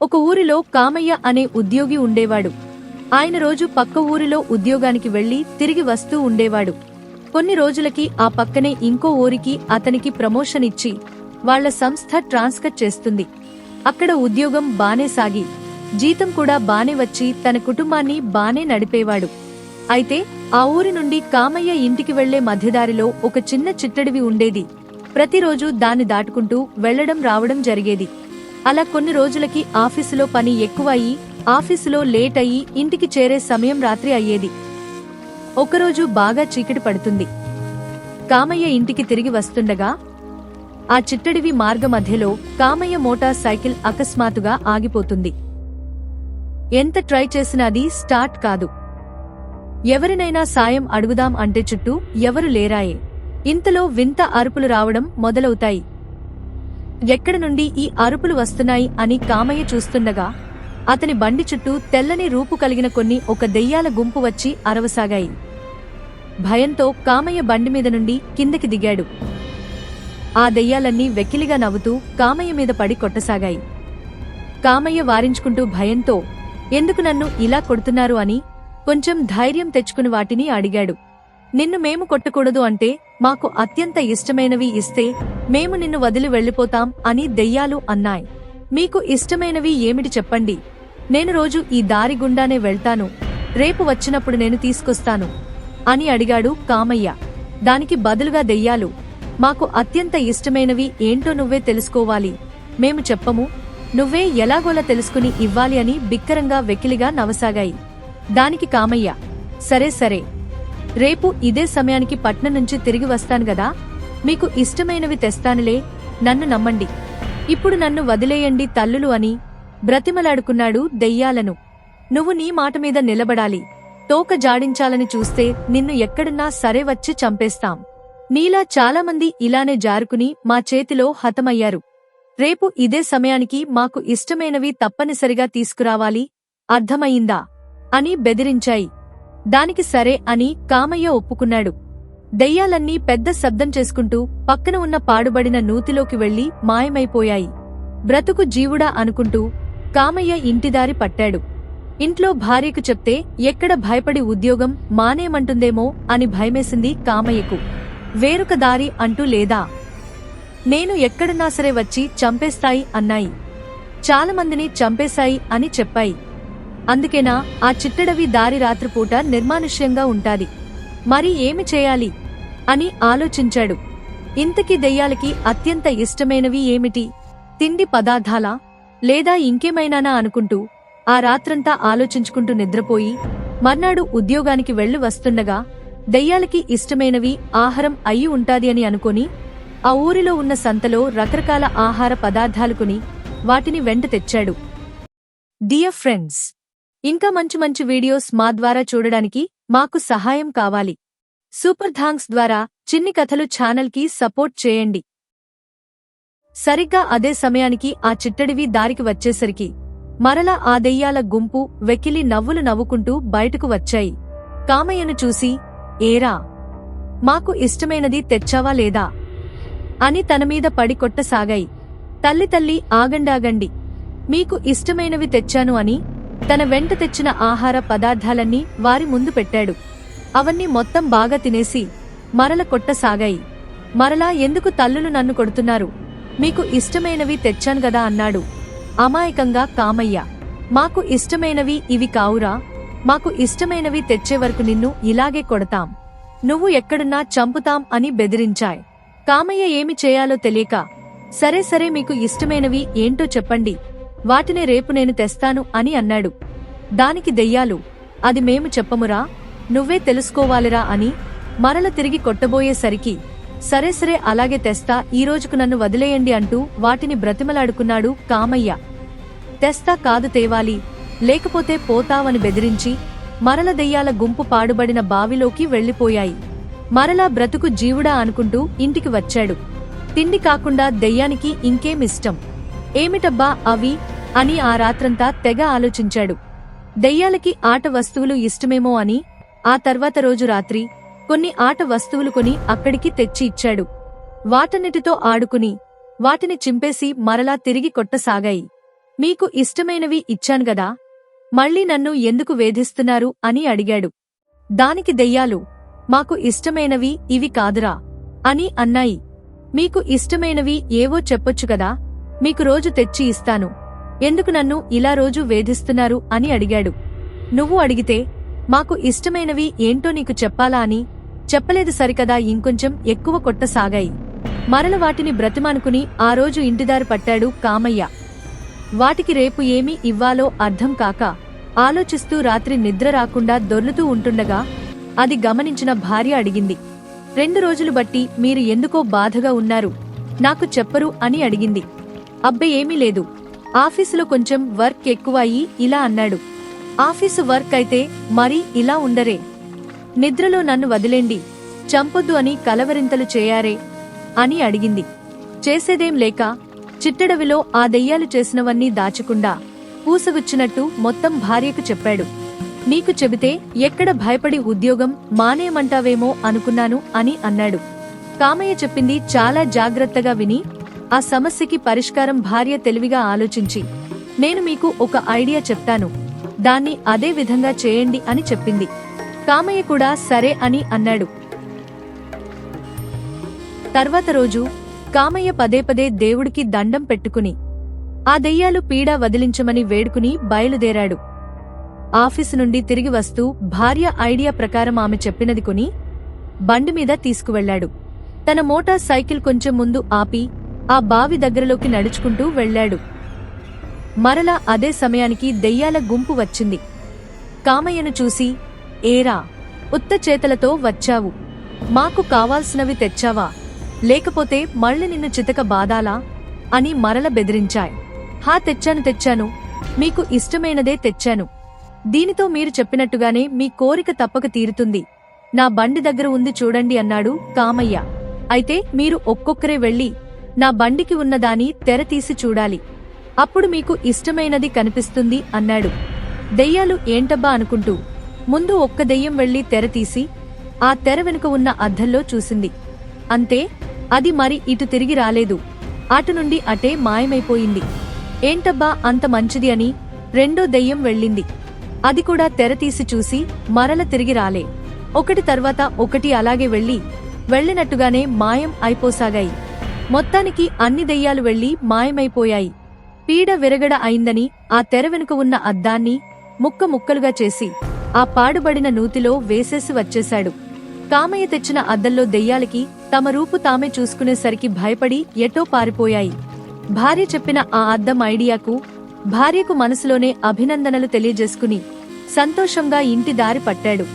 ఒక ఊరిలో కామయ్య అనే ఉద్యోగి ఉండేవాడు. ఆయన రోజు పక్క ఊరిలో ఉద్యోగానికి వెళ్లి తిరిగి వస్తూ ఉండేవాడు. కొన్ని రోజులకి ఆ పక్కనే ఇంకో ఊరికి అతనికి ప్రమోషన్ ఇచ్చి వాళ్ల సంస్థ ట్రాన్స్ఫర్ చేస్తుంది. అక్కడ ఉద్యోగం బానే సాగి జీతం కూడా బానే వచ్చి తన కుటుంబాన్ని బానే నడిపేవాడు. అయితే ఆ ఊరి నుండి కామయ్య ఇంటికి వెళ్లే మధ్యదారిలో ఒక చిన్న చిట్టడివి ఉండేది. ప్రతిరోజు దాన్ని దాటుకుంటూ వెళ్లడం రావడం జరిగేది. అలా కొన్ని రోజులకి ఆఫీసులో పని ఎక్కువ అయ్యి ఆఫీసులో లేట్ అయ్యి ఇంటికి చేరే సమయం రాత్రి అయ్యేది. ఒకరోజు బాగా చీకటి పడుతుంది. కామయ్య ఇంటికి తిరిగి వస్తుండగా ఆ చిట్టడివి మార్గ మధ్యలో కామయ్య మోటార్ సైకిల్ అకస్మాత్తుగా ఆగిపోతుంది. ఎంత ట్రై చేసినా అది స్టార్ట్ కాదు. ఎవరినైనా సాయం అడుగుదాం అంటే చుట్టూ ఎవరు లేరాయే. ఇంతలో వింత అరుపులు రావడం మొదలవుతాయి. ఎక్కడి నుండి ఈ అరుపులు వస్తున్నాయి అని కామయ్య చూస్తుండగా అతని బండి చుట్టూ తెల్లని రూపు కలిగిన ఒక దెయ్యాల గుంపు వచ్చి అరవసాగాయి. భయంతో కామయ్య బండి మీద నుండి కిందకి దిగాడు. ఆ దెయ్యాలన్నీ వెకిలిగా నవ్వుతూ కామయ్య మీద పడి కొట్టసాగాయి. కామయ్య వారించుకుంటూ భయంతో ఎందుకు నన్ను ఇలా కొడుతున్నారు అని కొంచెం ధైర్యం తెచ్చుకుని వాటిని అడిగాడు. నిన్ను మేము కొట్టకూడదు అంటే మాకు అత్యంత ఇష్టమైనవి ఇస్తే మేము నిన్ను వదిలి వెళ్లిపోతాం అని దెయ్యాలు అన్నాయి. మీకు ఇష్టమైనవి ఏమిటి చెప్పండి, నేను రోజు ఈ దారి గుండానే వెళ్తాను, రేపు వచ్చినప్పుడు నేను తీసుకొస్తాను అని అడిగాడు కామయ్య. దానికి బదులుగా దెయ్యాలు, మాకు అత్యంత ఇష్టమైనవి ఏంటో నువ్వే తెలుసుకోవాలి, మేము చెప్పము, నువ్వే ఎలాగోలా తెలుసుకుని ఇవ్వాలి అని బిక్కరంగా వెకిలిగా నవ్వసాగాయి. దానికి కామయ్య, సరే సరే, రేపు ఇదే సమయానికి పట్నం నుంచి తిరిగి వస్తాను గదా, మీకు ఇష్టమైనవి తెస్తానులే, నన్ను నమ్మండి, ఇప్పుడు నన్ను వదిలేయండి తల్లులు అని బ్రతిమలాడుకున్నాడు దెయ్యాలను. నువ్వు నీ మాట మీద నిలబడాలి, తోక జాడించాలని చూస్తే నిన్ను ఎక్కడున్నా సరే వచ్చి చంపేస్తాం. నీలా చాలామంది ఇలానే జారుకుని మా చేతిలో హతమయ్యారు. రేపు ఇదే సమయానికి మాకు ఇష్టమైనవి తప్పనిసరిగా తీసుకురావాలి, అర్థమయిందా అని బెదిరించాయి. దానికి సరే అని కామయ్య ఒప్పుకున్నాడు. దెయ్యాలన్నీ పెద్ద శబ్దం చేసుకుంటూ పక్కన ఉన్న పాడుబడిన నూతిలోకి వెళ్లి మాయమైపోయాయి. బ్రతుకు జీవుడా అనుకుంటూ కామయ్య ఇంటిదారి పట్టాడు. ఇంట్లో భార్యకు చెప్తే ఎక్కడ భయపడి ఉద్యోగం మానేమంటుందేమో అని భయమేసింది కామయ్యకు. వేరొక దారి అంటూ లేదా, నేను ఎక్కడున్నా సరే వచ్చి చంపేస్తాయి అన్నాయి. చాలామందిని చంపేశాయి అని చెప్పాయి. అందుకేనా ఆ చిట్టడవి దారి రాత్రిపూట నిర్మానుష్యంగా ఉంటాది. మరి ఏమి చేయాలి అని ఆలోచించాడు. ఇంతకీ దెయ్యాలకి అత్యంత ఇష్టమైనవి ఏమిటి? తిండి పదార్థాలా లేదా ఇంకేమైనానా అనుకుంటూ ఆ రాత్రంతా ఆలోచించుకుంటూ నిద్రపోయి మర్నాడు ఉద్యోగానికి వెళ్లి వస్తుండగా దెయ్యాలకి ఇష్టమైనవి ఆహారం అయ్యి ఉంటాది అని అనుకొని ఆ ఊరిలో ఉన్న సంతలో రకరకాల ఆహార పదార్థాలు కొని వాటిని వెంట తెచ్చాడు. డియర్ ఫ్రెండ్స్, ఇంకా మంచి మంచి వీడియోస్ మా ద్వారా చూడడానికి మాకు సహాయం కావాలి. సూపర్ థాంక్స్ ద్వారా చిన్ని కథలు ఛానల్కి సపోర్ట్ చేయండి. సరిగ్గా అదే సమయానికి ఆ చిట్టడివి దారికి వచ్చేసరికి మరలా ఆ దెయ్యాల గుంపు వెకిలి నవ్వులు నవ్వుకుంటూ బయటకు వచ్చాయి. కామయ్యను చూసి, ఏరా, మాకు ఇష్టమైనది తెచ్చావా లేదా అని తనమీద పడి కొట్టసాగాయి. తల్లి తల్లి ఆగండాగండి, మీకు ఇష్టమైనవి తెచ్చాను అని తన వెంట తెచ్చిన ఆహార పదార్థాలన్నీ వారి ముందు పెట్టాడు. అవన్నీ మొత్తం బాగా తినేసి మరల కొట్టసాగాయి. మరలా ఎందుకు తల్లులు నన్ను కొడుతున్నారు, మీకు ఇష్టమైనవి తెచ్చాను గదా అన్నాడు అమాయకంగా కామయ్య. మాకు ఇష్టమైనవి ఇవి కావురా, మాకు ఇష్టమైనవి తెచ్చే వరకు నిన్ను ఇలాగే కొడతాం, నువ్వు ఎక్కడున్నా చంపుతాం అని బెదిరించాయి. కామయ్య ఏమి చేయాలో తెలియక, సరే సరే మీకు ఇష్టమైనవి ఏంటో చెప్పండి, వాటినే రేపు నేను తెస్తాను అని అన్నాడు. దానికి దెయ్యాలు, అది మేము చెప్పమురా, నువ్వే తెలుసుకోవాలిరా అని మరల తిరిగి కొట్టబోయేసరికి, సరే సరే అలాగే తెస్తా, ఈ రోజుకు నన్ను వదిలేయండి అంటూ వాటిని బ్రతిమలాడుకున్నాడు కామయ్య. తెస్తా కాదు తేవాలి, లేకపోతే పోతావని బెదిరించి మరల దెయ్యాల గుంపు పాడుబడిన బావిలోకి వెళ్లిపోయాయి. మరలా బ్రతుకు జీవుడా అనుకుంటూ ఇంటికి వచ్చాడు. తిండి కాకుండా దెయ్యానికి ఇంకేమిష్టం, ఏమిటబ్బా అవి అని ఆ రాత్రంతా తెగ ఆలోచించాడు. దెయ్యాలకి ఆట వస్తువులు ఇష్టమేమో అని ఆ తర్వాత రోజు రాత్రి కొన్ని ఆట వస్తువులు కొని అక్కడికి తెచ్చి ఇచ్చాడు. వాటన్నిటితో ఆడుకుని వాటిని చింపేసి మరలా తిరిగి కొట్టసాగాయి. మీకు ఇష్టమైనవి ఇచ్చాను గదా, మళ్ళీ నన్ను ఎందుకు వేధిస్తున్నారు అని అడిగాడు. దానికి దెయ్యాలు, మాకు ఇష్టమైనవి ఇవి కాదురా అని అన్నాయి. మీకు ఇష్టమైనవి ఏవో చెప్పొచ్చు గదా, మీకు రోజు తెచ్చి ఇస్తాను, ఎందుకు నన్ను ఇలా రోజు వేధిస్తున్నారు అని అడిగాడు. నువ్వు అడిగితే మాకు ఇష్టమైనవి ఏంటో నీకు చెప్పాలా అని చెప్పలేదు సరికదా, ఇంకొంచెం ఎక్కువ కొట్టసాగాయి. మరల వాటిని బ్రతిమానుకుని ఆ రోజు ఇంటిదారి పట్టాడు కామయ్య. వాటికి రేపు ఏమి ఇవ్వాలో అర్థం కాక ఆలోచిస్తూ రాత్రి నిద్ర రాకుండా దొర్లుతూ ఉంటుండగా అది గమనించిన భార్య అడిగింది. 2 రోజులు బట్టి మీరు ఎందుకో బాధగా ఉన్నారు, నాకు చెప్పరు అని అడిగింది. అబ్బే ఏమీ లేదు, ఆఫీసులో కొంచెం వర్క్ ఎక్కువ అయ్యి ఇలా అన్నాడు. ఆఫీసు వర్క్ అయితే మరీ ఇలా ఉండరే, నిద్రలో నన్ను వదిలేండి, చంపొద్దు అని కలవరింతలు చేయారే అని అడిగింది. చేసేదేం లేక చిట్టడవిలో ఆ దెయ్యాలు చేసినవన్నీ దాచకుండా పూసగుచ్చినట్టు మొత్తం భార్యకు చెప్పాడు. నీకు చెబితే ఎక్కడ భయపడి ఉద్యోగం మానేయమంటావేమో అనుకున్నాను అని అన్నాడు. కామయ్య చెప్పింది చాలా జాగ్రత్తగా విని ఆ సమస్యకి పరిష్కారం భార్య తెలివిగా ఆలోచించి, నేను మీకు ఒక ఐడియా చెప్తాను, దాన్ని అదే విధంగా చేయండి అని చెప్పింది. కామయ్య కూడా సరే అని అన్నాడు. తర్వాత రోజు కామయ్య పదే దేవుడికి దండం పెట్టుకుని ఆ దెయ్యాలు పీడ వదిలించమని వేడుకుని బయలుదేరాడు. ఆఫీసు నుండి తిరిగి వస్తూ భార్య ఐడియా ప్రకారం ఆమె చెప్పినది కొని బండిమీద తీసుకువెళ్లాడు. తన మోటార్ సైకిల్ కొంచెం ముందు ఆపి ఆ బావి దగ్గరలోకి నడుచుకుంటూ వెళ్లాడు. మరలా అదే సమయానికి దెయ్యాల గుంపు వచ్చింది. కామయ్యను చూసి, ఏరా, ఉత్త చేతలతో వచ్చావు, మాకు కావాల్సినవి తెచ్చావా, లేకపోతే మళ్ళీ నిన్ను చితక బాదాలా అని మరల బెదిరించాయి. హా, తెచ్చాను, మీకు ఇష్టమైనదే తెచ్చాను, దీనితో మీరు చెప్పినట్టుగానే మీ కోరిక తప్పక తీరుతుంది, నా బండి దగ్గర ఉంది చూడండి అన్నాడు కామయ్య. అయితే మీరు ఒక్కొక్కరే వెళ్లి నా బండికి ఉన్నదాని తెర తీసి చూడాలి, అప్పుడు మీకు ఇష్టమైనది కనిపిస్తుంది అన్నాడు. దెయ్యాలు ఏంటబ్బా అనుకుంటూ ముందు ఒక్క దెయ్యం వెళ్లి తెర తీసి ఆ తెర వెనుక ఉన్న అద్దంలో చూసింది. అంతే, అది మరి ఇటు తిరిగి రాలేదు, అటు నుండి అటే మాయమైపోయింది. ఏంటబ్బా అంత మంచిది అని రెండో దెయ్యం వెళ్ళింది. అది కూడా తెర తీసి చూసి మరల తిరిగి రాలే. ఒకటి తర్వాత ఒకటి అలాగే వెళ్ళినట్టుగానే మాయం అయిపోసాగాయి. మొత్తానికి అన్ని దెయ్యాలు వెళ్లి మాయమైపోయాయి. పీడ విరగడ అయిందని ఆ తెర వెనుక ఉన్న అద్దాన్ని ముక్కలుగా చేసి ఆ పాడుబడిన నూతిలో వేసేసి వచ్చేశాడు. కామయ్య తెచ్చిన అద్దంలో దెయ్యాలకి తమ రూపు తామే చూసుకునేసరికి భయపడి ఎటో పారిపోయాయి. భార్య చెప్పిన ఆ అద్దం ఐడియాకు భార్యకు మనసులోనే అభినందనలు తెలియజేసుకుని సంతోషంగా ఇంటి దారి పట్టాడు.